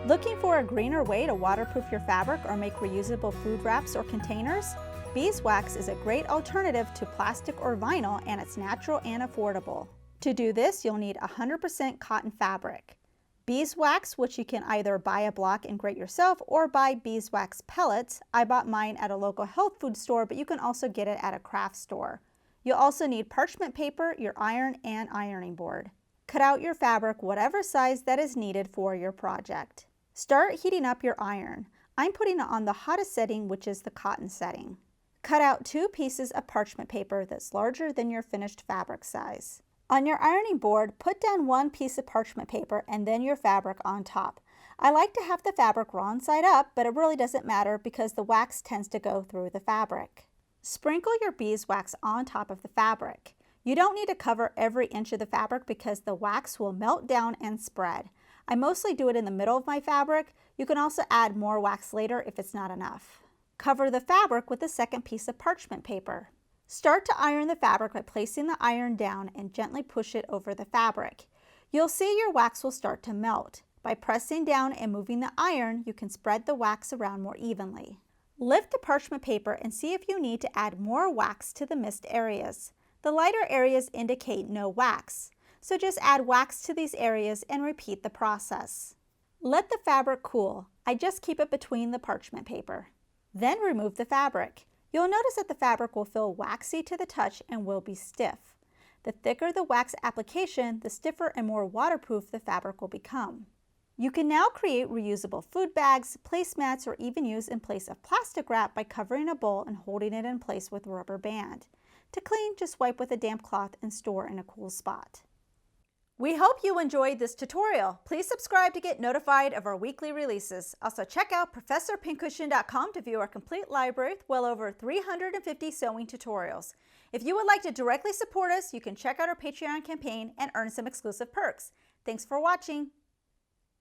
Looking for a greener way to waterproof your fabric or make reusable food wraps or containers? Beeswax is a great alternative to plastic or vinyl, and it's natural and affordable. To do this, you'll need 100% cotton fabric. Beeswax, which you can either buy a block and grate yourself or buy beeswax pellets. I bought mine at a local health food store, but you can also get it at a craft store. You'll also need parchment paper, your iron, and ironing board. Cut out your fabric whatever size that is needed for your project. Start heating up your iron. I'm putting it on the hottest setting, which is the cotton setting. Cut out 2 pieces of parchment paper that's larger than your finished fabric size. On your ironing board, put down 1 piece of parchment paper and then your fabric on top. I like to have the fabric wrong side up, but it really doesn't matter because the wax tends to go through the fabric. Sprinkle your beeswax on top of the fabric. You don't need to cover every inch of the fabric because the wax will melt down and spread. I mostly do it in the middle of my fabric. You can also add more wax later if it's not enough. Cover the fabric with the second piece of parchment paper. Start to iron the fabric by placing the iron down and gently push it over the fabric. You'll see your wax will start to melt. By pressing down and moving the iron, you can spread the wax around more evenly. Lift the parchment paper and see if you need to add more wax to the missed areas. The lighter areas indicate no wax, so just add wax to these areas and repeat the process. Let the fabric cool. I just keep it between the parchment paper. Then remove the fabric. You'll notice that the fabric will feel waxy to the touch and will be stiff. The thicker the wax application, the stiffer and more waterproof the fabric will become. You can now create reusable food bags, placemats, or even use in place of plastic wrap by covering a bowl and holding it in place with a rubber band. To clean, just wipe with a damp cloth and store in a cool spot. We hope you enjoyed this tutorial. Please subscribe to get notified of our weekly releases. Also check out ProfessorPincushion.com to view our complete library with well over 350 sewing tutorials. If you would like to directly support us, you can check out our Patreon campaign and earn some exclusive perks. Thanks for watching.